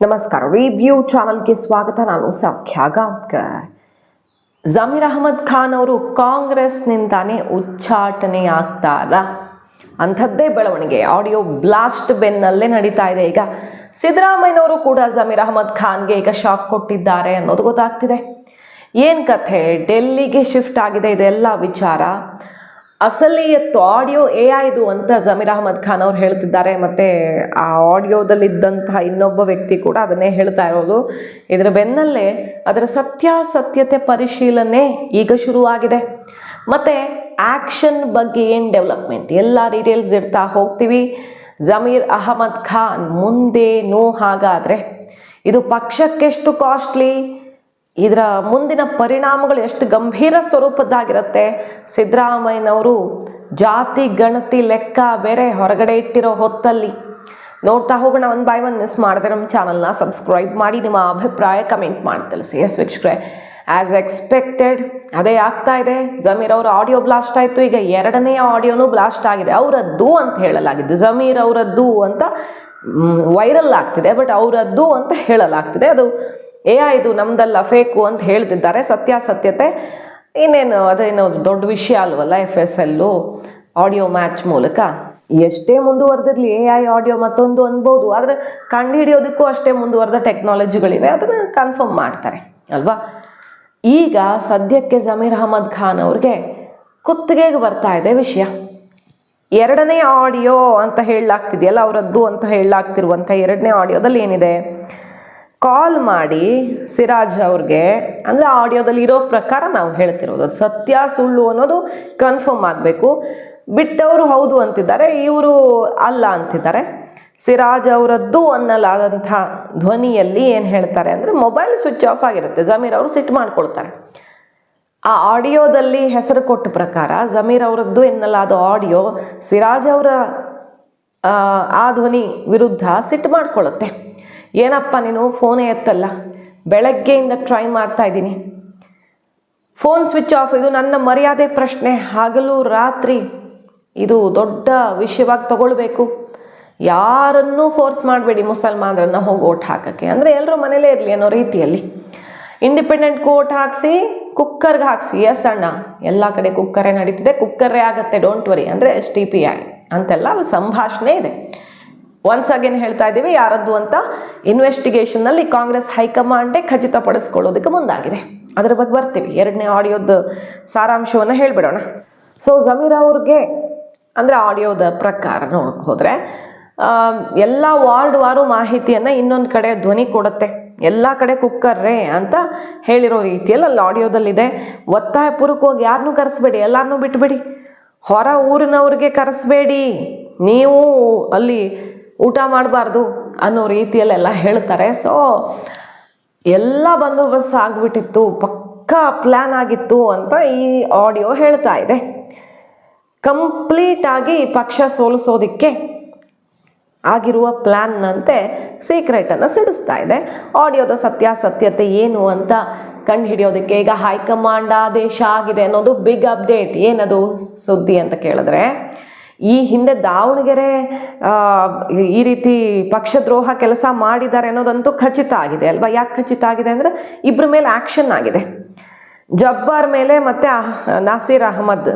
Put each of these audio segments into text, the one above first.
ನಮಸ್ಕಾರ. ರಿವ್ಯೂ ಚಾನಲ್ಗೆ ಸ್ವಾಗತ. ನಾನು ಸೌಖ್ಯ ಗಾಂವ್ಕರ್. ಜಮೀರ್ ಅಹಮದ್ ಖಾನ್ ಅವರು ಕಾಂಗ್ರೆಸ್ನಿಂದಾನೇ ಉಚ್ಚಾಟನೆ ಆಗ್ತಾರ ಅಂಥದ್ದೇ ಬೆಳವಣಿಗೆ ಆಡಿಯೋ ಬ್ಲಾಸ್ಟ್ ಬೆನ್ನಲ್ಲೇ ನಡೀತಾ ಇದೆ. ಈಗ ಸಿದ್ದರಾಮಯ್ಯನವರು ಕೂಡ ಜಮೀರ್ ಅಹಮದ್ ಖಾನ್ಗೆ ಈಗ ಶಾಕ್ ಕೊಟ್ಟಿದ್ದಾರೆ ಅನ್ನೋದು ಗೊತ್ತಾಗ್ತಿದೆ. ಏನು ಕಥೆ, ಡೆಲ್ಲಿಗೆ ಶಿಫ್ಟ್ ಆಗಿದೆ ಇದೆಲ್ಲ ವಿಚಾರ. ಅಸಲಿಯತ್ತು ಆಡಿಯೋ AI ಅಂತ ಜಮೀರ್ ಅಹಮದ್ ಖಾನ್ ಅವ್ರು ಹೇಳ್ತಿದ್ದಾರೆ. ಮತ್ತು ಆ ಆಡಿಯೋದಲ್ಲಿದ್ದಂತಹ ಇನ್ನೊಬ್ಬ ವ್ಯಕ್ತಿ ಕೂಡ ಅದನ್ನೇ ಹೇಳ್ತಾ ಇರೋದು. ಇದರ ಬೆನ್ನಲ್ಲೇ ಅದರ ಸತ್ಯಾಸತ್ಯತೆ ಪರಿಶೀಲನೆ ಈಗ ಶುರುವಾಗಿದೆ. ಮತ್ತು ಆ್ಯಕ್ಷನ್ ಬಗ್ಗೆ ಏನು ಡೆವಲಪ್ಮೆಂಟ್ ಎಲ್ಲ ಡೀಟೇಲ್ಸ್ ಇಡ್ತಾ ಹೋಗ್ತೀವಿ. ಜಮೀರ್ ಅಹಮದ್ ಖಾನ್ ಮುಂದೇನೋ ಹಾಗಾದರೆ ಇದು ಪಕ್ಷಕ್ಕೆಷ್ಟು ಕಾಸ್ಟ್ಲಿ, ಇದರ ಮುಂದಿನ ಪರಿಣಾಮಗಳು ಎಷ್ಟು ಗಂಭೀರ ಸ್ವರೂಪದ್ದಾಗಿರುತ್ತೆ. ಸಿದ್ದರಾಮಯ್ಯನವರು ಜಾತಿ ಗಣತಿ ಲೆಕ್ಕ ಬೇರೆ ಹೊರಗಡೆ ಇಟ್ಟಿರೋ ಹೊತ್ತಲ್ಲಿ ನೋಡ್ತಾ ಹೋಗೋಣ. One by one. ಮಿಸ್ ಮಾಡಿದೆ ನಮ್ಮ ಚಾನಲ್ನ ಸಬ್ಸ್ಕ್ರೈಬ್ ಮಾಡಿ, ನಿಮ್ಮ ಅಭಿಪ್ರಾಯ ಕಮೆಂಟ್ ಮಾಡಿ ತಿಳಿಸಿ. ಎಸ್ ವೀಕ್ಷಕರೇ, ಆ್ಯಸ್ ಎಕ್ಸ್ಪೆಕ್ಟೆಡ್ ಅದೇ ಆಗ್ತಾ ಇದೆ. ಜಮೀರ್ ಅವರ ಆಡಿಯೋ ಬ್ಲಾಸ್ಟ್ ಆಯಿತು. ಈಗ ಎರಡನೇ ಆಡಿಯೋನೂ ಬ್ಲಾಸ್ಟ್ ಆಗಿದೆ. ಅವರದ್ದು ಅಂತ ಹೇಳಲಾಗಿದ್ದು, ಜಮೀರ್ ಅವರದ್ದು ಅಂತ ವೈರಲ್ ಆಗ್ತಿದೆ, ಬಟ್ ಅವರದ್ದು ಅಂತ ಹೇಳಲಾಗ್ತಿದೆ. ಅದು AI ನಮ್ದಲ್ಲ, ಫೇಕು ಅಂತ ಹೇಳ್ತಿದ್ದಾರೆ. ಸತ್ಯಾಸತ್ಯತೆ ಇನ್ನೇನು ಅದೇನೋ ದೊಡ್ಡ ವಿಷಯ ಅಲ್ವಲ್ಲ. FSL ಆಡಿಯೋ ಮ್ಯಾಚ್ ಮೂಲಕ ಎಷ್ಟೇ ಮುಂದುವರೆದಿರಲಿ AI ಆಡಿಯೋ ಮತ್ತೊಂದು ಅನ್ಬೋದು, ಆದರೆ ಕಂಡುಹಿಡಿಯೋದಕ್ಕೂ ಅಷ್ಟೇ ಮುಂದುವರೆದ ಟೆಕ್ನಾಲಜಿಗಳಿವೆ, ಅದನ್ನು ಕನ್ಫರ್ಮ್ ಮಾಡ್ತಾರೆ ಅಲ್ವಾ. ಈಗ ಸದ್ಯಕ್ಕೆ ಜಮೀರ್ ಅಹಮದ್ ಖಾನ್ ಅವ್ರಿಗೆ ಕುತ್ತಿಗೆಗೆ ಬರ್ತಾ ಇದೆ ವಿಷಯ. ಎರಡನೇ ಆಡಿಯೋ ಅಂತ ಹೇಳಲಾಗ್ತಿದೆಯಲ್ಲ, ಅವರದ್ದು ಅಂತ ಹೇಳಲಾಗ್ತಿರುವಂಥ ಎರಡನೇ ಆಡಿಯೋದಲ್ಲಿ ಏನಿದೆ, ಕಾಲ್ ಮಾಡಿ ಸಿರಾಜ್ ಅವ್ರಿಗೆ, ಅಂದರೆ ಆಡಿಯೋದಲ್ಲಿ ಇರೋ ಪ್ರಕಾರ ನಾವು ಹೇಳ್ತಿರೋದು, ಅದು ಸತ್ಯ ಸುಳ್ಳು ಅನ್ನೋದು ಕನ್ಫರ್ಮ್ ಆಗಬೇಕು. ಬಿಟ್ಟವರು ಹೌದು ಅಂತಿದ್ದಾರೆ, ಇವರು ಅಲ್ಲ ಅಂತಿದ್ದಾರೆ. ಸಿರಾಜ್ ಅವರದ್ದು ಅನ್ನಲಾದಂಥ ಧ್ವನಿಯಲ್ಲಿ ಏನು ಹೇಳ್ತಾರೆ ಅಂದರೆ, ಮೊಬೈಲ್ ಸ್ವಿಚ್ ಆಫ್ ಆಗಿರುತ್ತೆ. ಜಮೀರ್ ಅವರು ಸಿಟ್ಟು ಮಾಡ್ಕೊಳ್ತಾರೆ. ಆ ಆಡಿಯೋದಲ್ಲಿ ಹೆಸರು ಕೊಟ್ಟ ಪ್ರಕಾರ ಜಮೀರ್ ಅವರದ್ದು ಎನ್ನಲಾದ ಆಡಿಯೋ ಸಿರಾಜ್ ಅವರ ಆ ಧ್ವನಿ ವಿರುದ್ಧ ಸಿಟ್ಟು ಮಾಡ್ಕೊಳ್ಳುತ್ತೆ. ಏನಪ್ಪ ನೀನು ಫೋನೇ ಎತ್ತಲ್ಲ, ಬೆಳಗ್ಗೆಯಿಂದ ಟ್ರೈ ಮಾಡ್ತಾ ಇದ್ದೀನಿ, ಫೋನ್ ಸ್ವಿಚ್ ಆಫ್, ಇದು ನನ್ನ ಮರ್ಯಾದೆ ಪ್ರಶ್ನೆ, ಹಗಲು ರಾತ್ರಿ ಇದು ದೊಡ್ಡ ವಿಷಯವಾಗಿ ತಗೊಳ್ಬೇಕು, ಯಾರನ್ನೂ ಫೋರ್ಸ್ ಮಾಡಬೇಡಿ ಮುಸಲ್ಮಾನರನ್ನ ಹೋಗಿ ಓಟ್ ಹಾಕೋಕ್ಕೆ, ಅಂದರೆ ಎಲ್ಲರೂ ಮನೇಲೇ ಇರಲಿ ಅನ್ನೋ ರೀತಿಯಲ್ಲಿ ಇಂಡಿಪೆಂಡೆಂಟ್ ಓಟ್ ಹಾಕಿಸಿ ಕುಕ್ಕರ್ಗೆ ಹಾಕಿಸಿ. ಎಸ್ ಅಣ್ಣ, ಎಲ್ಲ ಕಡೆ ಕುಕ್ಕರೇ ನಡೀತಿದೆ, ಕುಕ್ಕರೇ ಆಗುತ್ತೆ, ಡೋಂಟ್ ವರಿ, ಅಂದರೆ STPI ಅಂತೆಲ್ಲ ಅಲ್ಲಿ ಸಂಭಾಷಣೆ ಇದೆ. ಒನ್ಸ್ ಅಗೇನ್ ಹೇಳ್ತಾ ಇದ್ದೀವಿ, ಯಾರದ್ದು ಅಂತ ಇನ್ವೆಸ್ಟಿಗೇಷನ್ನಲ್ಲಿ ಕಾಂಗ್ರೆಸ್ ಹೈಕಮಾಂಡೇ ಖಚಿತಪಡಿಸ್ಕೊಳ್ಳೋದಕ್ಕೆ ಮುಂದಾಗಿದೆ. ಅದರ ಬಗ್ಗೆ ಬರ್ತೀವಿ. ಎರಡನೇ ಆಡಿಯೋದ ಸಾರಾಂಶವನ್ನು ಹೇಳಿಬಿಡೋಣ. ಸೊ ಜಮೀರ್ ಅವ್ರಿಗೆ ಅಂದರೆ ಆಡಿಯೋದ ಪ್ರಕಾರ ನೋಡಕ್ಕೆ ಹೋದರೆ ಎಲ್ಲ ವಾರ್ಡ್ವಾರು ಮಾಹಿತಿಯನ್ನು ಇನ್ನೊಂದು ಕಡೆ ಧ್ವನಿ ಕೊಡುತ್ತೆ. ಎಲ್ಲ ಕಡೆ ಕುಕ್ಕರ್ರೇ ಅಂತ ಹೇಳಿರೋ ರೀತಿಯಲ್ಲಿ ಅಲ್ಲಿ ಆಡಿಯೋದಲ್ಲಿದೆ. ಒತ್ತಾಯಪೂರ್ವಕವಾಗಿ ಯಾರನ್ನೂ ಕರೆಸ್ಬೇಡಿ, ಎಲ್ಲರನ್ನೂ ಬಿಟ್ಬಿಡಿ, ಹೊರ ಊರಿನವ್ರಿಗೆ ಕರೆಸ್ಬೇಡಿ, ನೀವು ಅಲ್ಲಿ ಊಟ ಮಾಡಬಾರ್ದು ಅನ್ನೋ ರೀತಿಯಲ್ಲೆಲ್ಲ ಹೇಳ್ತಾರೆ. ಸೊ ಎಲ್ಲ ಬಂದೋಬಸ್ತ್ ಆಗಿಬಿಟ್ಟಿತ್ತು, ಪಕ್ಕಾ ಪ್ಲ್ಯಾನ್ ಆಗಿತ್ತು ಅಂತ ಈ ಆಡಿಯೋ ಹೇಳ್ತಾ ಇದೆ. ಕಂಪ್ಲೀಟಾಗಿ ಪಕ್ಷ ಸೋಲಿಸೋದಕ್ಕೆ ಆಗಿರುವ ಪ್ಲ್ಯಾನ್ನಂತೆ ಸೀಕ್ರೆಟನ್ನು ಸಿಡಿಸ್ತಾ ಇದೆ. ಆಡಿಯೋದ ಸತ್ಯಾಸತ್ಯತೆ ಏನು ಅಂತ ಕಂಡುಹಿಡಿಯೋದಕ್ಕೆ ಈಗ ಹೈಕಮಾಂಡ್ ಆದೇಶ ಆಗಿದೆ ಅನ್ನೋದು ಬಿಗ್ ಅಪ್ಡೇಟ್. ಏನದು ಸುದ್ದಿ ಅಂತ ಕೇಳಿದ್ರೆ, ಈ ಹಿಂದೆ ದಾವಣಗೆರೆ ಈ ರೀತಿ ಪಕ್ಷದ್ರೋಹ ಕೆಲಸ ಮಾಡಿದ್ದಾರೆ ಅನ್ನೋದಂತೂ ಖಚಿತ ಆಗಿದೆ ಅಲ್ವಾ. ಯಾಕೆ ಖಚಿತ ಆಗಿದೆ ಅಂದರೆ, ಇಬ್ಬರ ಮೇಲೆ ಆ್ಯಕ್ಷನ್ ಆಗಿದೆ. ಜಬ್ಬಾರ್ ಮೇಲೆ ಮತ್ತು ನಸೀರ್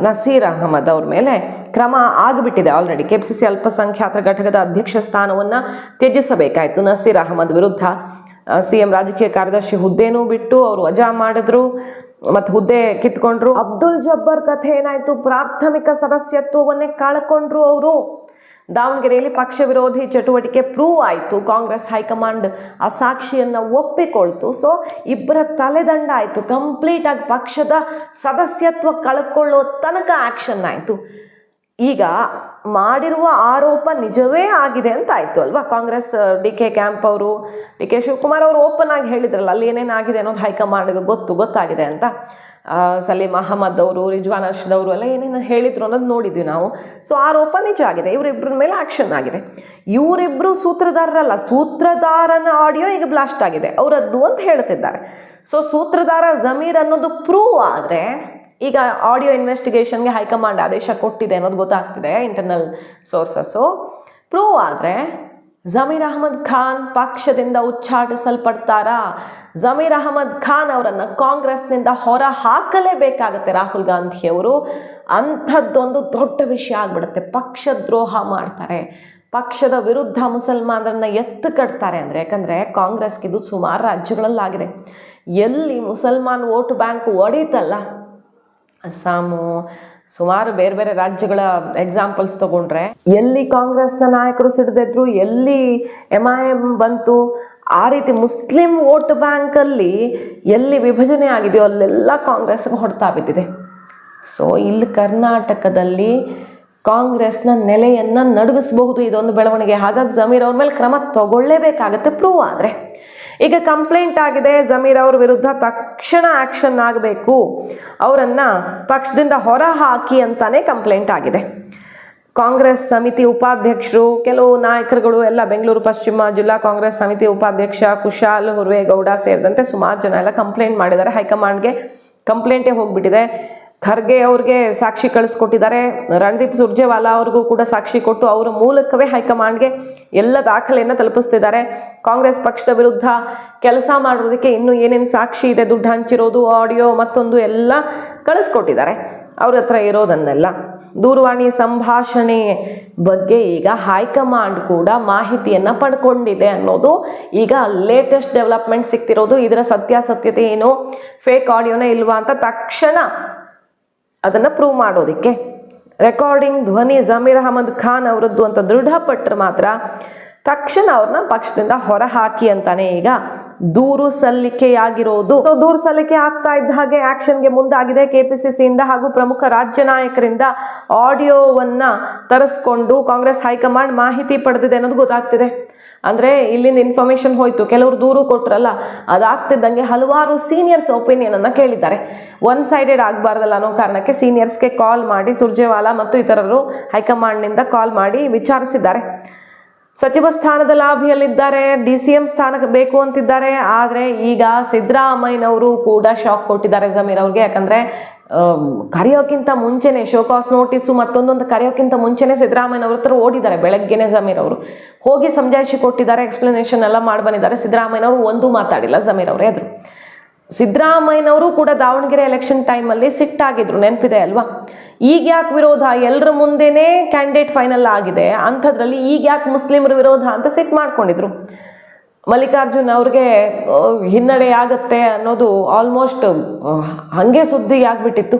ಅಹಮದ್ ಅವ್ರ ಮೇಲೆ ಕ್ರಮ ಆಗಿಬಿಟ್ಟಿದೆ ಆಲ್ರೆಡಿ. KPCC ಅಲ್ಪಸಂಖ್ಯಾತರ ಘಟಕದ ಅಧ್ಯಕ್ಷ ಸ್ಥಾನವನ್ನು ತ್ಯಜಿಸಬೇಕಾಯಿತು ನಸೀರ್ ಅಹಮದ್ ವಿರುದ್ಧ. CM ರಾಜಕೀಯ ಕಾರ್ಯದರ್ಶಿ ಹುದ್ದೆನೂ ಬಿಟ್ಟು ಅವರು ವಜಾ ಮಾಡಿದ್ರು ಮತ್ತು ಹುದ್ದೆ ಕಿತ್ಕೊಂಡ್ರು. ಅಬ್ದುಲ್ ಜಬ್ಬಾರ್ ಕಥೆ ಏನಾಯಿತು, ಪ್ರಾಥಮಿಕ ಸದಸ್ಯತ್ವವನ್ನೇ ಕಳ್ಕೊಂಡ್ರು ಅವರು. ದಾವಣಗೆರೆಯಲ್ಲಿ ಪಕ್ಷ ವಿರೋಧಿ ಚಟುವಟಿಕೆ ಪ್ರೂವ್ ಆಯಿತು. ಕಾಂಗ್ರೆಸ್ ಹೈಕಮಾಂಡ್ ಆ ಸಾಕ್ಷಿಯನ್ನು ಒಪ್ಪಿಕೊಳ್ತು. ಸೊ ಇಬ್ಬರ ತಲೆದಂಡ ಆಯಿತು. ಕಂಪ್ಲೀಟಾಗಿ ಪಕ್ಷದ ಸದಸ್ಯತ್ವ ಕಳ್ಕೊಳ್ಳೋ ತನಕ ಆ್ಯಕ್ಷನ್ ಆಯಿತು. ಈಗ ಮಾಡಿರುವ ಆರೋಪ ನಿಜವೇ ಆಗಿದೆ ಅಂತ ಆಯಿತು ಅಲ್ವಾ. ಕಾಂಗ್ರೆಸ್ DK ಕ್ಯಾಂಪ್ ಅವರು, DK ಶಿವಕುಮಾರ್ ಅವರು ಓಪನ್ ಆಗಿ ಹೇಳಿದ್ರಲ್ಲ, ಅಲ್ಲಿ ಏನೇನಾಗಿದೆ ಅನ್ನೋದು ಹೈಕಮಾಂಡ್ಗೆ ಗೊತ್ತಾಗಿದೆ ಅಂತ. ಸಲೀಂ ಅಹಮದ್ ಅವರು, ರಿಜ್ವಾನ್ ಅರ್ಷದ್ ಅವರು ಎಲ್ಲ ಏನೇನು ಹೇಳಿದ್ರು ಅನ್ನೋದು ನೋಡಿದ್ವಿ ನಾವು. ಸೊ ಆರೋಪ ನಿಜ ಆಗಿದೆ, ಇವರಿಬ್ಬರ ಮೇಲೆ ಆ್ಯಕ್ಷನ್ ಆಗಿದೆ. ಇವರಿಬ್ಬರು ಸೂತ್ರಧಾರರಲ್ಲ, ಸೂತ್ರಧಾರನ ಆಡಿಯೋ ಈಗ ಬ್ಲಾಸ್ಟ್ ಆಗಿದೆ, ಅವರದ್ದು ಅಂತ ಹೇಳ್ತಿದ್ದಾರೆ. ಸೊ ಸೂತ್ರಧಾರ ಜಮೀರ್ ಅನ್ನೋದು ಪ್ರೂವ್ ಆದರೆ ಈಗ ಆಡಿಯೋ ಇನ್ವೆಸ್ಟಿಗೇಷನ್ಗೆ ಹೈಕಮಾಂಡ್ ಆದೇಶ ಕೊಟ್ಟಿದೆ ಅನ್ನೋದು ಗೊತ್ತಾಗ್ತಿದೆ. ಇಂಟರ್ನಲ್ ಸೋರ್ಸಸ್ಸು ಪ್ರೂವ್ ಆದರೆ ಜಮೀರ್ ಅಹಮದ್ ಖಾನ್ ಪಕ್ಷದಿಂದ ಉಚ್ಚಾಟಿಸಲ್ಪಡ್ತಾರಾ? ಜಮೀರ್ ಅಹಮದ್ ಖಾನ್ ಅವರನ್ನು ಕಾಂಗ್ರೆಸ್ನಿಂದ ಹೊರ ಹಾಕಲೇಬೇಕಾಗತ್ತೆ ರಾಹುಲ್ ಗಾಂಧಿಯವರು. ಅಂಥದ್ದೊಂದು ದೊಡ್ಡ ವಿಷಯ ಆಗ್ಬಿಡುತ್ತೆ. ಪಕ್ಷದ್ರೋಹ ಮಾಡ್ತಾರೆ, ಪಕ್ಷದ ವಿರುದ್ಧ ಮುಸಲ್ಮಾನರನ್ನ ಎತ್ತು ಕಟ್ತಾರೆ ಅಂದರೆ. ಯಾಕಂದರೆ ಕಾಂಗ್ರೆಸ್ಗೆ ಇದು ಸುಮಾರು ರಾಜ್ಯಗಳಲ್ಲಾಗಿದೆ. ಎಲ್ಲಿ ಮುಸಲ್ಮಾನ್ ವೋಟ್ ಬ್ಯಾಂಕ್ ಒಡೀತಲ್ಲ, ಅಸ್ಸಾಮು, ಸುಮಾರು ಬೇರೆ ಬೇರೆ ರಾಜ್ಯಗಳ ಎಕ್ಸಾಂಪಲ್ಸ್ ತಗೊಂಡ್ರೆ, ಎಲ್ಲಿ ಕಾಂಗ್ರೆಸ್ನ ನಾಯಕರು ಸಿಡಿದಿದ್ರು, ಎಲ್ಲಿ MIM ಬಂತು, ಆ ರೀತಿ ಮುಸ್ಲಿಂ ವೋಟ್ ಬ್ಯಾಂಕಲ್ಲಿ ಎಲ್ಲಿ ವಿಭಜನೆ ಆಗಿದೆಯೋ ಅಲ್ಲೆಲ್ಲ ಕಾಂಗ್ರೆಸ್ಗೆ ಹೊಡ್ತಾ ಬಿದ್ದಿದೆ. ಸೊ ಇಲ್ಲಿ ಕರ್ನಾಟಕದಲ್ಲಿ ಕಾಂಗ್ರೆಸ್ನ ನೆಲೆಯನ್ನು ನಡುಗಿಸಬಹುದು ಇದೊಂದು ಬೆಳವಣಿಗೆ. ಹಾಗಾಗಿ ಜಮೀರ್ ಅವ್ರ ಮೇಲೆ ಕ್ರಮ ತಗೊಳ್ಳೇಬೇಕಾಗತ್ತೆ ಪ್ರೂವ್ ಆದರೆ. ಈಗ ಕಂಪ್ಲೇಂಟ್ ಆಗಿದೆ, ಜಮೀರ್ ಅವ್ರ ವಿರುದ್ಧ ತಕ್ಷಣ ಆ್ಯಕ್ಷನ್ ಆಗಬೇಕು, ಅವರನ್ನು ಪಕ್ಷದಿಂದ ಹೊರ ಹಾಕಿ ಅಂತಾನೆ ಕಂಪ್ಲೇಂಟ್ ಆಗಿದೆ. ಕಾಂಗ್ರೆಸ್ ಸಮಿತಿ ಉಪಾಧ್ಯಕ್ಷರು, ಕೆಲವು ನಾಯಕರುಗಳು ಎಲ್ಲ, ಬೆಂಗಳೂರು ಪಶ್ಚಿಮ ಜಿಲ್ಲಾ ಕಾಂಗ್ರೆಸ್ ಸಮಿತಿ ಉಪಾಧ್ಯಕ್ಷ ಕುಶಾಲ್ ಹುರ್ವೇಗೌಡ ಸೇರಿದಂತೆ ಸುಮಾರು ಜನ ಎಲ್ಲ ಕಂಪ್ಲೇಂಟ್ ಮಾಡಿದ್ದಾರೆ. ಹೈಕಮಾಂಡ್ಗೆ ಕಂಪ್ಲೇಂಟೇ ಹೋಗ್ಬಿಟ್ಟಿದೆ. ಖರ್ಗೆ ಅವ್ರಿಗೆ ಸಾಕ್ಷಿ ಕಳಿಸ್ಕೊಟ್ಟಿದ್ದಾರೆ, ರಣದೀಪ್ ಸುರ್ಜೇವಾಲಾ ಅವ್ರಿಗೂ ಕೂಡ ಸಾಕ್ಷಿ ಕೊಟ್ಟು ಅವರ ಮೂಲಕವೇ ಹೈಕಮಾಂಡ್ಗೆ ಎಲ್ಲ ದಾಖಲೆಯನ್ನು ತಲುಪಿಸ್ತಿದ್ದಾರೆ. ಕಾಂಗ್ರೆಸ್ ಪಕ್ಷದ ವಿರುದ್ಧ ಕೆಲಸ ಮಾಡೋದಕ್ಕೆ ಇನ್ನೂ ಏನೇನು ಸಾಕ್ಷಿ ಇದೆ, ದುಡ್ಡು ಹಂಚಿರೋದು, ಆಡಿಯೋ ಮತ್ತೊಂದು ಎಲ್ಲ ಕಳಿಸ್ಕೊಟ್ಟಿದ್ದಾರೆ ಅವ್ರ ಹತ್ರ ಇರೋದನ್ನೆಲ್ಲ. ದೂರವಾಣಿ ಸಂಭಾಷಣೆ ಬಗ್ಗೆ ಈಗ ಹೈಕಮಾಂಡ್ ಕೂಡ ಮಾಹಿತಿಯನ್ನು ಪಡ್ಕೊಂಡಿದೆ ಅನ್ನೋದು ಈಗ ಲೇಟೆಸ್ಟ್ ಡೆವಲಪ್ಮೆಂಟ್ ಸಿಗ್ತಿರೋದು. ಇದರ ಸತ್ಯಾಸತ್ಯತೆ ಏನು, ಫೇಕ್ ಆಡಿಯೋನ ಇಲ್ವಾ ಅಂತ ತಕ್ಷಣ ಅದನ್ನು ಪ್ರೂವ್ ಮಾಡೋದಕ್ಕೆ ರೆಕಾರ್ಡಿಂಗ್ ಧ್ವನಿ ಜಮೀರ್ ಅಹಮದ್ ಖಾನ್ ಅವರದ್ದು ಅಂತ ದೃಢಪಟ್ಟರೆ ಮಾತ್ರ ತಕ್ಷಣ ಅವ್ರನ್ನ ಪಕ್ಷದಿಂದ ಹೊರ ಹಾಕಿ ಅಂತಾನೆ ಈಗ ದೂರು ಸಲ್ಲಿಕೆಯಾಗಿರೋದು. ಸೊ ದೂರು ಸಲ್ಲಿಕೆ ಆಗ್ತಾ ಇದ್ದ ಹಾಗೆ ಆಕ್ಷನ್ಗೆ ಮುಂದಾಗಿದೆ ಕೆಪಿಸಿಸಿಯಿಂದ ಹಾಗೂ ಪ್ರಮುಖ ರಾಜ್ಯ ನಾಯಕರಿಂದ ಆಡಿಯೋವನ್ನ ತರಿಸ್ಕೊಂಡು ಕಾಂಗ್ರೆಸ್ ಹೈಕಮಾಂಡ್ ಮಾಹಿತಿ ಪಡೆದಿದೆ ಅನ್ನೋದು ಗೊತ್ತಾಗ್ತಿದೆ. ಅಂದರೆ ಇಲ್ಲಿಂದ ಇನ್ಫಾರ್ಮೇಷನ್ ಹೋಯ್ತು, ಕೆಲವರು ದೂರು ಕೊಟ್ರಲ್ಲ, ಅದಾಗ್ತಿದ್ದಂಗೆ ಹಲವಾರು ಸೀನಿಯರ್ಸ್ ಒಪಿನಿಯನನ್ನು ಕೇಳಿದ್ದಾರೆ. ಒನ್ ಸೈಡೆಡ್ ಆಗಬಾರ್ದಲ್ಲ ಅನ್ನೋ ಕಾರಣಕ್ಕೆ ಸೀನಿಯರ್ಸ್ಗೆ ಕಾಲ್ ಮಾಡಿ ಸುರ್ಜೇವಾಲಾ ಮತ್ತು ಇತರರು ಹೈಕಮಾಂಡ್ನಿಂದ ಕಾಲ್ ಮಾಡಿ ವಿಚಾರಿಸಿದ್ದಾರೆ. ಸಚಿವ ಸ್ಥಾನದ ಲಾಭಿಯಲ್ಲಿದ್ದಾರೆ, DCM ಸ್ಥಾನಕ್ಕೆ ಬೇಕು ಅಂತಿದ್ದಾರೆ. ಆದರೆ ಈಗ ಸಿದ್ದರಾಮಯ್ಯನವರು ಕೂಡ ಶಾಕ್ ಕೊಟ್ಟಿದ್ದಾರೆ ಜಮೀರ್ ಅವ್ರಿಗೆ. ಯಾಕಂದರೆ ಕರೆಯೋಕ್ಕಿಂತ ಮುಂಚೆನೇ ಶೋಕಾಸ್ ನೋಟಿಸು ಮತ್ತೊಂದೊಂದು ಕರೆಯೋಕ್ಕಿಂತ ಮುಂಚೆನೇ ಸಿದ್ದರಾಮಯ್ಯನವ್ರ ಹತ್ರ ಓಡಿದ್ದಾರೆ. ಬೆಳಗ್ಗೆನೆ ಜಮೀರ್ ಅವರು ಹೋಗಿ ಸಮಜಾಯಿಷಿ ಕೊಟ್ಟಿದ್ದಾರೆ, ಎಕ್ಸ್ಪ್ಲನೇಷನ್ ಎಲ್ಲ ಮಾಡಿ ಬಂದಿದ್ದಾರೆ. ಸಿದ್ದರಾಮಯ್ಯನವರು ಒಂದೂ ಮಾತಾಡಿಲ್ಲ ಜಮೀರ್ ಅವರೇ ಎದುರು. ಸಿದ್ದರಾಮಯ್ಯನವರು ಕೂಡ ದಾವಣಗೆರೆ ಎಲೆಕ್ಷನ್ ಟೈಮಲ್ಲಿ ಸಿಟ್ಟಾಗಿದ್ರು, ನೆನಪಿದೆ ಅಲ್ವಾ? ಈಗ ಯಾಕೆ ವಿರೋಧ, ಎಲ್ಲರ ಮುಂದೆನೇ ಕ್ಯಾಂಡಿಡೇಟ್ ಫೈನಲ್ ಆಗಿದೆ, ಅಂಥದ್ರಲ್ಲಿ ಈಗ ಯಾಕೆ ಮುಸ್ಲಿಮರ ವಿರೋಧ ಅಂತ ಸಿಟ್ಟು ಮಾಡ್ಕೊಂಡಿದ್ರು. ಮಲ್ಲಿಕಾರ್ಜುನ್ ಅವ್ರಿಗೆ ಹಿನ್ನಡೆ ಆಗತ್ತೆ ಅನ್ನೋದು ಆಲ್ಮೋಸ್ಟ್ ಹಾಗೆ ಸುದ್ದಿ ಆಗ್ಬಿಟ್ಟಿತ್ತು.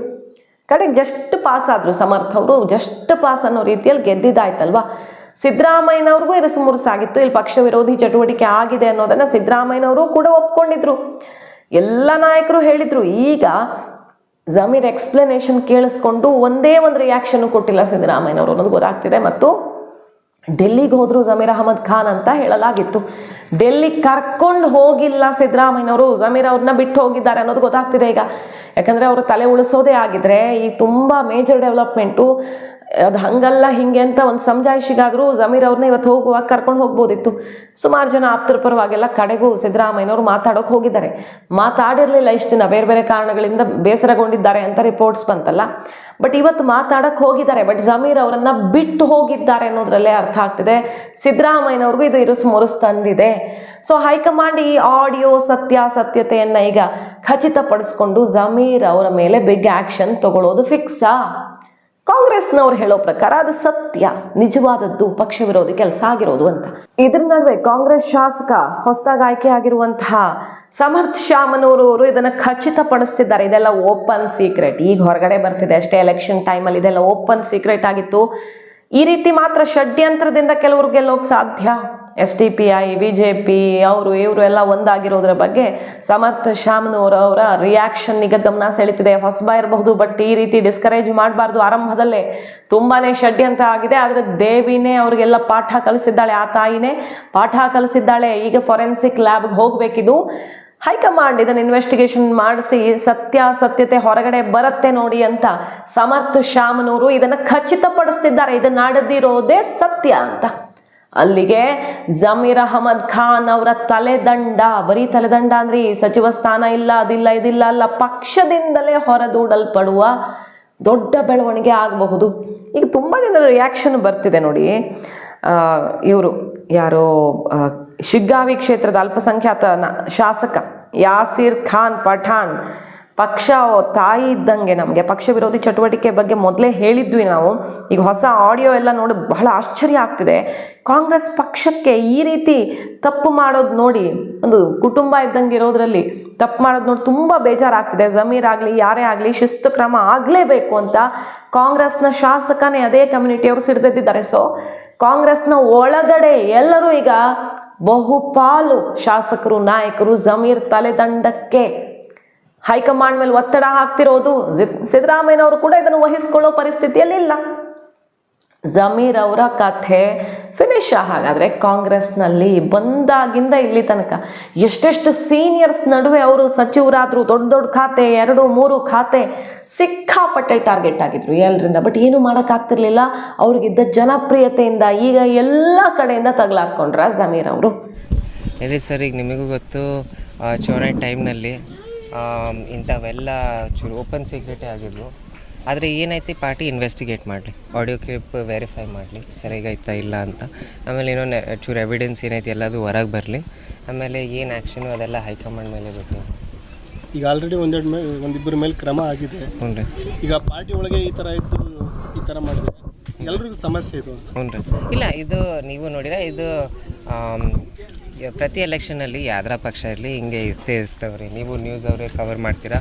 ಕಡೆಗೆ ಜಸ್ಟ್ ಪಾಸ್ ಆದರು ಸಮರ್ಥ ಅವರು, ಜಸ್ಟ್ ಪಾಸ್ ಅನ್ನೋ ರೀತಿಯಲ್ಲಿ ಗೆದ್ದಿದ್ದಾಯ್ತಲ್ವಾ. ಸಿದ್ದರಾಮಯ್ಯನವ್ರಿಗೂ ಇರಿಸು ಮುರುಸಾಗಿತ್ತು, ಇಲ್ಲಿ ಪಕ್ಷ ವಿರೋಧಿ ಚಟುವಟಿಕೆ ಆಗಿದೆ ಅನ್ನೋದನ್ನು ಸಿದ್ದರಾಮಯ್ಯನವರು ಕೂಡ ಒಪ್ಕೊಂಡಿದ್ರು, ಎಲ್ಲ ನಾಯಕರು ಹೇಳಿದ್ರು. ಈಗ ಜಮೀರ್ ಎಕ್ಸ್ಪ್ಲನೇಷನ್ ಕೇಳಿಸ್ಕೊಂಡು ಒಂದೇ ಒಂದು ರಿಯಾಕ್ಷನ್ ಕೊಟ್ಟಿಲ್ಲ ಸಿದ್ದರಾಮಯ್ಯನವರು ಅನ್ನೋದು ಗೊತ್ತಾಗ್ತಿದೆ. ಮತ್ತು ಡೆಲ್ಲಿಗೆ ಹೋದ್ರು ಜಮೀರ್ ಅಹಮದ್ ಖಾನ್ ಅಂತ ಹೇಳಲಾಗಿತ್ತು. ಡೆಲ್ಲಿಗೆ ಕರ್ಕೊಂಡು ಹೋಗಿಲ್ಲ ಸಿದ್ದರಾಮಯ್ಯನವರು, ಜಮೀರ್ ಅವ್ರನ್ನ ಬಿಟ್ಟು ಹೋಗಿದ್ದಾರೆ ಅನ್ನೋದು ಗೊತ್ತಾಗ್ತಿದೆ ಈಗ. ಯಾಕಂದರೆ ಅವರು ತಲೆ ಉಳಿಸೋದೇ ಆಗಿದ್ರೆ ಈ ತುಂಬ ಮೇಜರ್ ಡೆವಲಪ್ಮೆಂಟು, ಅದು ಹಂಗಲ್ಲ ಹಿಂಗೆ ಅಂತ ಒಂದು ಸಮಜಾಯಿಷಿಗಾದರೂ ಜಮೀರ್ ಅವ್ರನ್ನ ಇವತ್ತು ಹೋಗುವಾಗ ಕರ್ಕೊಂಡು ಹೋಗ್ಬೋದಿತ್ತು. ಸುಮಾರು ಜನ ಆಪ್ತರ ಪರವಾಗೆಲ್ಲ ಕಡೆಗೂ ಸಿದ್ದರಾಮಯ್ಯನವರು ಮಾತಾಡೋಕೆ ಹೋಗಿದ್ದಾರೆ. ಮಾತಾಡಿರಲಿಲ್ಲ ಇಷ್ಟು ದಿನ, ಬೇರೆ ಬೇರೆ ಕಾರಣಗಳಿಂದ ಬೇಸರಗೊಂಡಿದ್ದಾರೆ ಅಂತ ರಿಪೋರ್ಟ್ಸ್ ಬಂತಲ್ಲ. ಬಟ್ ಇವತ್ತು ಮಾತಾಡೋಕೆ ಹೋಗಿದ್ದಾರೆ, ಬಟ್ ಜಮೀರ್ ಅವರನ್ನು ಬಿಟ್ಟು ಹೋಗಿದ್ದಾರೆ ಅನ್ನೋದ್ರಲ್ಲೇ ಅರ್ಥ ಆಗ್ತಿದೆ. ಸಿದ್ದರಾಮಯ್ಯನವ್ರಿಗೂ ಇದು ಇರುಸು ಮುರುಸು ತಂದಿದೆ. ಸೊ ಹೈಕಮಾಂಡ್ ಈ ಆಡಿಯೋ ಸತ್ಯಾಸತ್ಯತೆಯನ್ನು ಈಗ ಖಚಿತಪಡಿಸ್ಕೊಂಡು ಜಮೀರ್ ಅವರ ಮೇಲೆ ಬಿಗ್ ಆ್ಯಕ್ಷನ್ ತಗೊಳ್ಳೋದು ಫಿಕ್ಸಾ? ಕಾಂಗ್ರೆಸ್ನವ್ರು ಹೇಳೋ ಪ್ರಕಾರ ಅದು ಸತ್ಯ, ನಿಜವಾದದ್ದು, ಪಕ್ಷ ವಿರೋಧಿ ಕೆಲಸ ಆಗಿರೋದು ಅಂತ. ಇದ್ರ ನಡುವೆ ಕಾಂಗ್ರೆಸ್ ಶಾಸಕ ಹೊಸದಾಗಿ ಆಯ್ಕೆ ಆಗಿರುವಂತಹ ಸಮರ್ಥ್ ಶಾಮನೂರು ಅವರು ಇದನ್ನು ಖಚಿತಪಡಿಸ್ತಿದ್ದಾರೆ. ಇದೆಲ್ಲ ಓಪನ್ ಸೀಕ್ರೆಟ್, ಈಗ ಹೊರಗಡೆ ಬರ್ತಿದೆ ಅಷ್ಟೇ. ಎಲೆಕ್ಷನ್ ಟೈಮಲ್ಲಿ ಇದೆಲ್ಲ ಓಪನ್ ಸೀಕ್ರೆಟ್ ಆಗಿತ್ತು. ಈ ರೀತಿ ಮಾತ್ರ ಷಡ್ಯಂತ್ರದಿಂದ ಕೆಲವರು ಗೆಲ್ಲೋಕೆ ಸಾಧ್ಯ. SDPI, BJP ಅವರು ಇವರು ಎಲ್ಲ ಒಂದಾಗಿರೋದ್ರ ಬಗ್ಗೆ ಸಮರ್ಥ್ ಶಾಮನೂರ್ ಅವರ ರಿಯಾಕ್ಷನ್ ಈಗ ಗಮನ ಸೆಳೀತಿದೆ. ಹೊಸಬ ಇರಬಹುದು, ಬಟ್ ಈ ರೀತಿ ಡಿಸ್ಕರೇಜ್ ಮಾಡಬಾರ್ದು. ಆರಂಭದಲ್ಲೇ ತುಂಬಾ ಷಡ್ಯಂತ್ರ ಆಗಿದೆ, ಆದರೆ ದೇವಿನೇ ಅವ್ರಿಗೆಲ್ಲ ಪಾಠ ಕಲಿಸಿದ್ದಾಳೆ, ಆ ತಾಯಿನೇ ಪಾಠ ಕಲಿಸಿದ್ದಾಳೆ. ಈಗ ಫೊರೆನ್ಸಿಕ್ ಲ್ಯಾಬ್ಗೆ ಹೋಗಬೇಕಿದು. ಹೈಕಮಾಂಡ್ ಇದನ್ನು ಇನ್ವೆಸ್ಟಿಗೇಷನ್ ಮಾಡಿಸಿ ಸತ್ಯಾಸತ್ಯತೆ ಹೊರಗಡೆ ಬರುತ್ತೆ ನೋಡಿ ಅಂತ ಸಮರ್ಥ್ ಶಾಮನೂರು ಇದನ್ನು ಖಚಿತಪಡಿಸ್ತಿದ್ದಾರೆ. ಇದು ನಡೆದಿರೋದೇ ಸತ್ಯ ಅಂತ. ಅಲ್ಲಿಗೆ ಜಮೀರ್ ಅಹಮದ್ ಖಾನ್ ಅವರ ತಲೆದಂಡ, ಬರೀ ತಲೆದಂಡ ಅಂದ್ರೆ ಸಚಿವ ಸ್ಥಾನ ಇಲ್ಲ, ಅದಿಲ್ಲ, ಇದಿಲ್ಲ ಅಲ್ಲ, ಪಕ್ಷದಿಂದಲೇ ಹೊರದೂಡಲ್ಪಡುವ ದೊಡ್ಡ ಬೆಳವಣಿಗೆ ಆಗಬಹುದು. ಈಗ ತುಂಬ ಜನರ ರಿಯಾಕ್ಷನ್ ಬರ್ತಿದೆ ನೋಡಿ. ಇವರು ಯಾರೋ ಶಿಗ್ಗಾವಿ ಕ್ಷೇತ್ರದ ಅಲ್ಪಸಂಖ್ಯಾತ ಶಾಸಕ ಯಾಸೀರ್ ಖಾನ್ ಪಠಾಣ್ ಪಕ್ಷ ತಾಯಿ ಇದ್ದಂಗೆ ನಮಗೆ ಪಕ್ಷ ವಿರೋಧಿ ಚಟುವಟಿಕೆ ಬಗ್ಗೆ ಮೊದಲೇ ಹೇಳಿದ್ವಿ ನಾವು. ಈಗ ಹೊಸ ಆಡಿಯೋ ಎಲ್ಲ ನೋಡಿ ಬಹಳ ಆಶ್ಚರ್ಯ ಆಗ್ತಿದೆ. ಕಾಂಗ್ರೆಸ್ ಪಕ್ಷಕ್ಕೆ ಈ ರೀತಿ ತಪ್ಪು ಮಾಡೋದು ನೋಡಿ, ಒಂದು ಕುಟುಂಬ ಇದ್ದಂಗೆ ಇರೋದ್ರಲ್ಲಿ ತಪ್ಪು ಮಾಡೋದು ನೋಡಿ ತುಂಬ ಬೇಜಾರಾಗ್ತಿದೆ. ಜಮೀರ್ ಆಗಲಿ ಯಾರೇ ಆಗಲಿ ಶಿಸ್ತು ಕ್ರಮ ಆಗಲೇಬೇಕು ಅಂತ ಕಾಂಗ್ರೆಸ್ನ ಶಾಸಕನೇ ಅದೇ ಕಮ್ಯುನಿಟಿಯವರು ಸಿಡಿದಿದ್ದಾರೆ. ಸೊ ಕಾಂಗ್ರೆಸ್ನ ಒಳಗಡೆ ಎಲ್ಲರೂ ಈಗ ಬಹುಪಾಲು ಶಾಸಕರು ನಾಯಕರು ಜಮೀರ್ ತಲೆದಂಡಕ್ಕೆ ಹೈಕಮಾಂಡ್ ಮೇಲೆ ಒತ್ತಡ ಹಾಕ್ತಿರೋದು. ಸಿದ್ದರಾಮಯ್ಯನವರು ಕೂಡ ಇದನ್ನು ವಹಿಸ್ಕೊಳ್ಳೋ ಪರಿಸ್ಥಿತಿಯಲ್ಲಿಲ್ಲ. ಜಮೀರ್ ಅವರ ಕಥೆ ಫಿನಿಶ್. ಹಾಗಾದರೆ ಕಾಂಗ್ರೆಸ್ನಲ್ಲಿ ಬಂದಾಗಿಂದ ಇಲ್ಲಿ ತನಕ ಎಷ್ಟೆಷ್ಟು ಸೀನಿಯರ್ಸ್ ನಡುವೆ ಅವರು ಸಚಿವರಾದರು, ದೊಡ್ಡ ದೊಡ್ಡ ಖಾತೆ 2-3 ಖಾತೆ ಸಿಕ್ಕಾಪಟ್ಟೆ ಟಾರ್ಗೆಟ್ ಆಗಿದ್ರು ಎಲ್ಲರಿಂದ. ಬಟ್ ಏನು ಮಾಡೋಕ್ಕಾಗ್ತಿರ್ಲಿಲ್ಲ. ಅವ್ರಿಗಿದ್ದ ಜನಪ್ರಿಯತೆಯಿಂದ ಈಗ ಎಲ್ಲ ಕಡೆಯಿಂದ ತಗಲಾಕೊಂಡ್ರ ಜಮೀರ್ ಅವರು. ಹೇಳಿ ಸರ್, ಈಗ ನಿಮಗೂ ಗೊತ್ತು ಚುನಾವಣೆ ಟೈಮ್ನಲ್ಲಿ ಇಂಥವೆಲ್ಲ ಚೂರು ಓಪನ್ ಸೀಕ್ರೆಟೇ ಆಗಿದ್ವು. ಆದರೆ ಏನೈತಿ, ಪಾರ್ಟಿ ಇನ್ವೆಸ್ಟಿಗೇಟ್ ಮಾಡಲಿ, ಆಡಿಯೋ ಕ್ಲಿಪ್ ವೆರಿಫೈ ಮಾಡಲಿ ಸರಿಯಾಗೈತಾ ಇಲ್ಲ ಅಂತ. ಆಮೇಲೆ ಏನೋ ಚೂರು ಎವಿಡೆನ್ಸ್ ಏನೈತಿ ಎಲ್ಲದು ಹೊರಗೆ ಬರಲಿ. ಆಮೇಲೆ ಏನು ಆ್ಯಕ್ಷನು ಅದೆಲ್ಲ ಹೈಕಮಾಂಡ್ ಮೇಲೆ ಬಿಟ್ಟು. ಈಗ ಆಲ್ರೆಡಿ ಒಂದಿಬ್ಬರ ಮೇಲೆ ಕ್ರಮ ಆಗಿದೆ. ಹ್ಞೂ ರೀ. ಈಗ ಪಾರ್ಟಿ ಒಳಗೆ ಈ ಥರ ಇದ್ದು ಈ ಥರ ಮಾಡಿದ್ರೆ ಎಲ್ರಿಗೂ ಸಮಸ್ಯೆ ಇದು. ಹ್ಞೂ ರೀ. ಇಲ್ಲ, ಇದು ನೀವು ನೋಡಿರ, ಇದು ಪ್ರತಿ ಎಲೆಕ್ಷನಲ್ಲಿ ಯಾವ್ದಾರ ಪಕ್ಷ ಇರಲಿ ಹಿಂಗೆ ಇರ್ತವೆ ರೀ. ನೀವು ನ್ಯೂಸ್ ಅವರೇ ಕವರ್ ಮಾಡ್ತೀರಾ,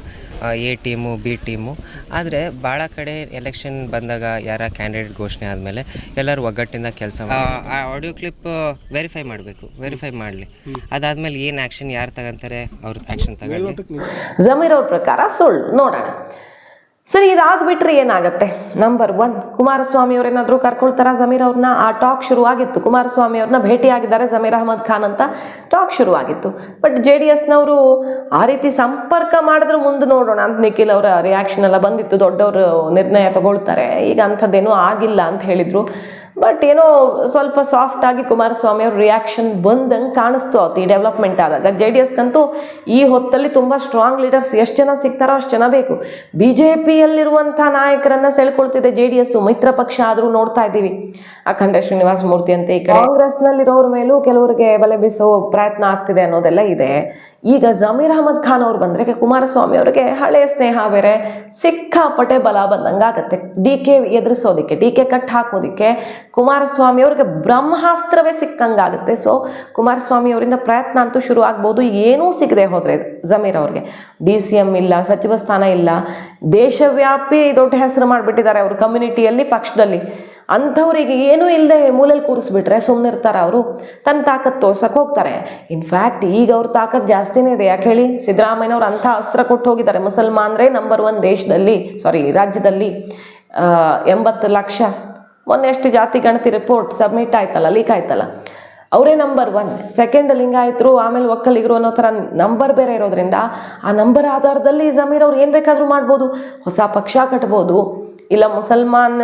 ಎ ಟೀಮು ಬಿ ಟೀಮು. ಆದರೆ ಭಾಳ ಕಡೆ ಎಲೆಕ್ಷನ್ ಬಂದಾಗ ಯಾರ ಕ್ಯಾಂಡಿಡೇಟ್ ಘೋಷಣೆ ಆದಮೇಲೆ ಎಲ್ಲರೂ ಒಗ್ಗಟ್ಟಿಂದ ಕೆಲಸ ಆ ಆಡಿಯೋ ಕ್ಲಿಪ್ ವೆರಿಫೈ ಮಾಡಬೇಕು, ವೆರಿಫೈ ಮಾಡಲಿ. ಅದಾದಮೇಲೆ ಏನು ಆ್ಯಕ್ಷನ್ ಯಾರು ತಗೊಂತಾರೆ ಅವ್ರ ಆ್ಯಕ್ಷನ್ ತಗೊಳ್ಳಿ. ಜಮೀರ್ ಅವ್ರ ಪ್ರಕಾರ ಸುಳ್ಳು. ನೋಡೋಣ ಸರಿ, ಇದಾಗ್ಬಿಟ್ರೆ ಏನಾಗತ್ತೆ? ನಂಬರ್ 1, ಕುಮಾರಸ್ವಾಮಿ ಅವ್ರೇನಾದರೂ ಕರ್ಕೊಳ್ತಾರ ಜಮೀರ್ ಅವ್ರನ್ನ? ಆ ಟಾಕ್ ಶುರುವಾಗಿತ್ತು. ಕುಮಾರಸ್ವಾಮಿ ಅವ್ರನ್ನ ಭೇಟಿಯಾಗಿದ್ದಾರೆ ಜಮೀರ್ ಅಹಮದ್ ಖಾನ್ ಅಂತ ಟಾಕ್ ಶುರುವಾಗಿತ್ತು. ಬಟ್ JDSನವರು ಆ ರೀತಿ ಸಂಪರ್ಕ ಮಾಡಿದ್ರೆ ಮುಂದೆ ನೋಡೋಣ ಅಂತ ನಿಖಿಲ್ ಅವರ ರಿಯಾಕ್ಷನ್ ಎಲ್ಲ ಬಂದಿತ್ತು. ದೊಡ್ಡವರು ನಿರ್ಣಯ ತಗೊಳ್ತಾರೆ, ಈಗ ಅಂಥದ್ದೇನೂ ಆಗಿಲ್ಲ ಅಂತ ಹೇಳಿದರು. ಬಟ್ ಏನೋ ಸ್ವಲ್ಪ ಸಾಫ್ಟ್ ಆಗಿ ಕುಮಾರಸ್ವಾಮಿ ಅವ್ರ ರಿಯಾಕ್ಷನ್ ಬಂದಂಗೆ ಕಾಣಿಸ್ತು ಅವತ್ತು ಈ ಡೆವಲಪ್ಮೆಂಟ್ ಆದಾಗ. JDSಗಂತೂ ಈ ಹೊತ್ತಲ್ಲಿ ತುಂಬ ಸ್ಟ್ರಾಂಗ್ ಲೀಡರ್ಸ್ ಎಷ್ಟು ಜನ ಸಿಗ್ತಾರೋ ಅಷ್ಟು ಜನ ಬೇಕು. BJPಯಲ್ಲಿರುವಂಥ ನಾಯಕರನ್ನ ಸೆಳ್ಕೊಳ್ತಿದೆ JDS. ಮಿತ್ರ ಪಕ್ಷ ಆದರೂ ನೋಡ್ತಾ ಇದ್ದೀವಿ, ಅಖಂಡ ಶ್ರೀನಿವಾಸ ಮೂರ್ತಿ ಅಂತ. ಈ ಕಾಂಗ್ರೆಸ್ನಲ್ಲಿರೋರ ಮೇಲೂ ಕೆಲವರಿಗೆ ಬಲೆ ಬೀಸೋ ಪ್ರಯತ್ನ ಆಗ್ತಿದೆ ಅನ್ನೋದೆಲ್ಲ ಇದೆ. ಈಗ ಜಮೀರ್ ಅಹಮದ್ ಖಾನ್ ಅವ್ರು ಬಂದರೆ ಕುಮಾರಸ್ವಾಮಿ ಅವರಿಗೆ ಹಳೆಯ ಸ್ನೇಹ ಬೇರೆ ಸಿಕ್ಕಾಪಟ್ಟೆ ಬಲ ಬಂದಂಗಾಗತ್ತೆ. DK ಎದುರಿಸೋದಕ್ಕೆ, DK ಕಟ್ ಹಾಕೋದಕ್ಕೆ ಕುಮಾರಸ್ವಾಮಿ ಅವ್ರಿಗೆ ಬ್ರಹ್ಮಾಸ್ತ್ರವೇ ಸಿಕ್ಕಂಗಾಗುತ್ತೆ. ಸೊ ಕುಮಾರಸ್ವಾಮಿ ಅವರಿಂದ ಪ್ರಯತ್ನ ಅಂತೂ ಶುರು ಆಗ್ಬೋದು. ಏನೂ ಸಿಗದೆ ಹೋದರೆ ಜಮೀರ್ ಅವ್ರಿಗೆ DCM ಇಲ್ಲ, ಸಚಿವ ಸ್ಥಾನ ಇಲ್ಲ, ದೇಶವ್ಯಾಪಿ ದೊಡ್ಡ ಹೆಸರು ಮಾಡಿಬಿಟ್ಟಿದ್ದಾರೆ ಅವ್ರ ಕಮ್ಯುನಿಟಿಯಲ್ಲಿ, ಪಕ್ಷದಲ್ಲಿ. ಅಂಥವ್ರಿಗೆ ಏನೂ ಇಲ್ಲದೆ ಮೂಲೆಯಲ್ಲಿ ಕೂರಿಸ್ಬಿಟ್ರೆ ಸುಮ್ಮನಿರ್ತಾರೆ ಅವರು? ತನ್ನ ತಾಕತ್ತು ತೋರ್ಸಕ್ಕೆ ಹೋಗ್ತಾರೆ. ಇನ್ಫ್ಯಾಕ್ಟ್ ಈಗ ಅವ್ರ ತಾಕತ್ತು ಜಾಸ್ತಿನೇ ಇದೆ. ಯಾಕೆ ಹೇಳಿ? ಸಿದ್ದರಾಮಯ್ಯನವ್ರು ಅಂಥ ಅಸ್ತ್ರ ಕೊಟ್ಟು ಹೋಗಿದ್ದಾರೆ. ಮುಸಲ್ಮಾನರೇ ನಂಬರ್ 1 ದೇಶದಲ್ಲಿ, ರಾಜ್ಯದಲ್ಲಿ 80 ಲಕ್ಷ. ಮೊನ್ನೆ ಎಷ್ಟು ಜಾತಿ ಗಣತಿ ರಿಪೋರ್ಟ್ ಸಬ್ಮಿಟ್ ಆಯ್ತಲ್ಲ, ಲೀಕ್ ಆಯ್ತಲ್ಲ, ಅವರೇ ನಂಬರ್ 1. ಸೆಕೆಂಡ್ ಲಿಂಗಾಯತರು, ಆಮೇಲೆ ಒಕ್ಕಲಿಗರು ಅನ್ನೋ ಥರ ನಂಬರ್ ಬೇರೆ ಇರೋದ್ರಿಂದ ಆ ನಂಬರ್ ಆಧಾರದಲ್ಲಿ ಜಮೀರ್ ಅವ್ರು ಏನು ಬೇಕಾದರೂ ಮಾಡ್ಬೋದು. ಹೊಸ ಪಕ್ಷ ಕಟ್ಬೋದು, ಇಲ್ಲ ಮುಸಲ್ಮಾನ್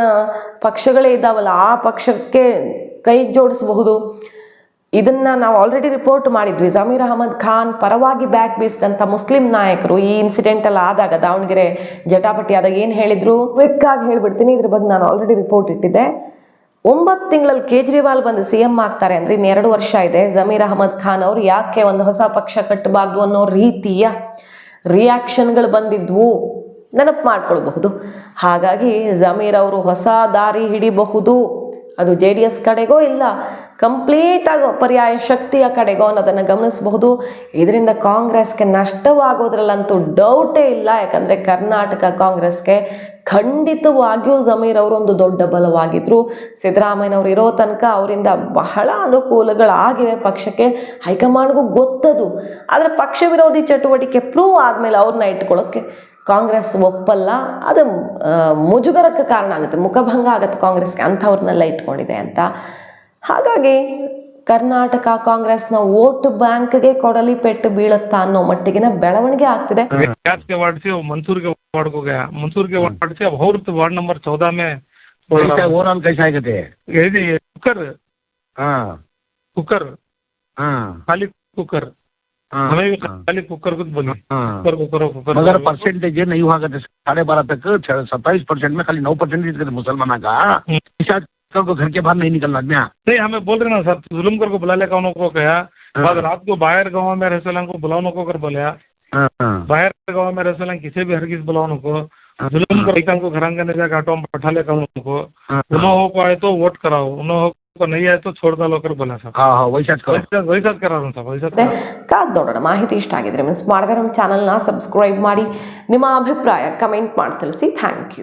ಪಕ್ಷಗಳೇ ಇದ್ದಾವಲ್ಲ ಆ ಪಕ್ಷಕ್ಕೆ ಕೈ ಜೋಡಿಸಬಹುದು. ಇದನ್ನ ನಾವು ಆಲ್ರೆಡಿ ರಿಪೋರ್ಟ್ ಮಾಡಿದ್ವಿ. ಜಮೀರ್ ಅಹಮದ್ ಖಾನ್ ಪರವಾಗಿ ಬ್ಯಾಟ್ ಬೀಸಿದಂಥ ಮುಸ್ಲಿಂ ನಾಯಕರು ಈ ಇನ್ಸಿಡೆಂಟ್ ಎಲ್ಲ ಆದಾಗ, ದಾವಣಗೆರೆ ಜಟಾಪಟಿ ಆದಾಗ ಏನು ಹೇಳಿದ್ರು, ಕ್ವಿಕ್ ಆಗಿ ಹೇಳ್ಬಿಡ್ತೀನಿ. ಇದ್ರ ಬಗ್ಗೆ ನಾನು ಆಲ್ರೆಡಿ ರಿಪೋರ್ಟ್ ಇಟ್ಟಿದ್ದೆ. 9 ತಿಂಗಳಲ್ಲಿ ಕೇಜ್ರಿವಾಲ್ ಬಂದು CM ಆಗ್ತಾರೆ ಅಂದರೆ ಇನ್ನು 2 ವರ್ಷ ಇದೆ. ಜಮೀರ್ ಅಹಮದ್ ಖಾನ್ ಅವರು ಯಾಕೆ ಒಂದು ಹೊಸ ಪಕ್ಷ ಕಟ್ಟಬಾರ್ದು ಅನ್ನೋ ರೀತಿಯ ರಿಯಾಕ್ಷನ್ಗಳು ಬಂದಿದ್ವು, ನೆನಪು ಮಾಡ್ಕೊಳ್ಬಹುದು. ಹಾಗಾಗಿ ಜಮೀರ್ ಅವರು ಹೊಸ ದಾರಿ ಹಿಡಿಬಹುದು. ಅದು JDS ಕಡೆಗೋ ಇಲ್ಲ ಕಂಪ್ಲೀಟಾಗಿ ಪರ್ಯಾಯ ಶಕ್ತಿಯ ಕಡೆಗೋ ಅನ್ನೋದನ್ನು ಗಮನಿಸಬಹುದು. ಇದರಿಂದ ಕಾಂಗ್ರೆಸ್ಗೆ ನಷ್ಟವಾಗೋದ್ರಲ್ಲಂತೂ ಡೌಟೇ ಇಲ್ಲ. ಯಾಕಂದರೆ ಕರ್ನಾಟಕ ಕಾಂಗ್ರೆಸ್ಗೆ ಖಂಡಿತವಾಗಿಯೂ ಜಮೀರ್ ಅವರು ಒಂದು ದೊಡ್ಡ ಬಲವಾಗಿದ್ದರು. ಸಿದ್ದರಾಮಯ್ಯನವರು ಇರೋ ತನಕ ಅವರಿಂದ ಬಹಳ ಅನುಕೂಲಗಳಾಗಿವೆ ಪಕ್ಷಕ್ಕೆ, ಹೈಕಮಾಂಡ್ಗೂ ಗೊತ್ತದು. ಆದರೆ ಪಕ್ಷ ವಿರೋಧಿ ಚಟುವಟಿಕೆ ಪ್ರೂವ್ ಆದಮೇಲೆ ಅವ್ರನ್ನ ಇಟ್ಕೊಳ್ಳೋಕ್ಕೆ ಕಾಂಗ್ರೆಸ್ ಒಪ್ಪಲ್ಲ. ಅದು ಮುಜುಗರಕ್ಕೆ ಕಾರಣ ಆಗುತ್ತೆ, ಮುಖಭಂಗ ಆಗುತ್ತೆ ಕಾಂಗ್ರೆಸ್ಗೆ ಅಂಥವ್ರನ್ನೆಲ್ಲ ಇಟ್ಕೊಂಡಿದೆ ಅಂತ. ಹಾಗಾಗಿ ಕರ್ನಾಟಕ ಕಾಂಗ್ರೆಸ್ನ ವೋಟ್ ಬ್ಯಾಂಕ್ಗೆ ಕೊಡಲಿ ಪೆಟ್ಟು ಬೀಳುತ್ತಾ ಅನ್ನೋ ಮಟ್ಟಿಗಿನ ಬೆಳವಣಿಗೆ ಆಗ್ತಿದೆ. मंसूर के वार्ड से अब और वार्ड नंबर 14 में ओवरऑल कैसा है? कुकर कुकर खाली कुकर हमें खाली कुकर को बनी कुकर मगर परसेंटेज नहीं हुआ करते 12.5 तक 27% में खाली 9% मुसलमान का को घर के बाहर नहीं निकलना क्या? नहीं हमें बोल रहे ना सर जुलूम कर को बुला ले कौन को कहा बाद रात को बाहर गाँव में रह को बुलाओ को कर बोलिया बाहर गाँव में रह किसी भी हर किस बुलाओ को जुलूम कर को घर ने जाकर ऑटो में बैठा ले कौन को उन्हों हो को आए तो वोट कराओ उन्हों को नहीं आए तो छोड़ डालो कर बोला सर हाँ हाँ वैसा करो वही साथ करा सर वही साथ ಕಾದ್ ನೋಡೋಣ. ಮಾಹಿತಿ ಇಷ್ಟ ಆಗಿದ್ರೆ ಮಿಸ್ ಮಾಡಿದ್ರೆ ನಮ್ಮ ಚಾನಲ್ನ ಸಬ್ಸ್ಕ್ರೈಬ್ ಮಾಡಿ, ನಿಮ್ಮ ಅಭಿಪ್ರಾಯ ಕಮೆಂಟ್ ಮಾಡಿ ತಿಳಿಸಿ. Thank you.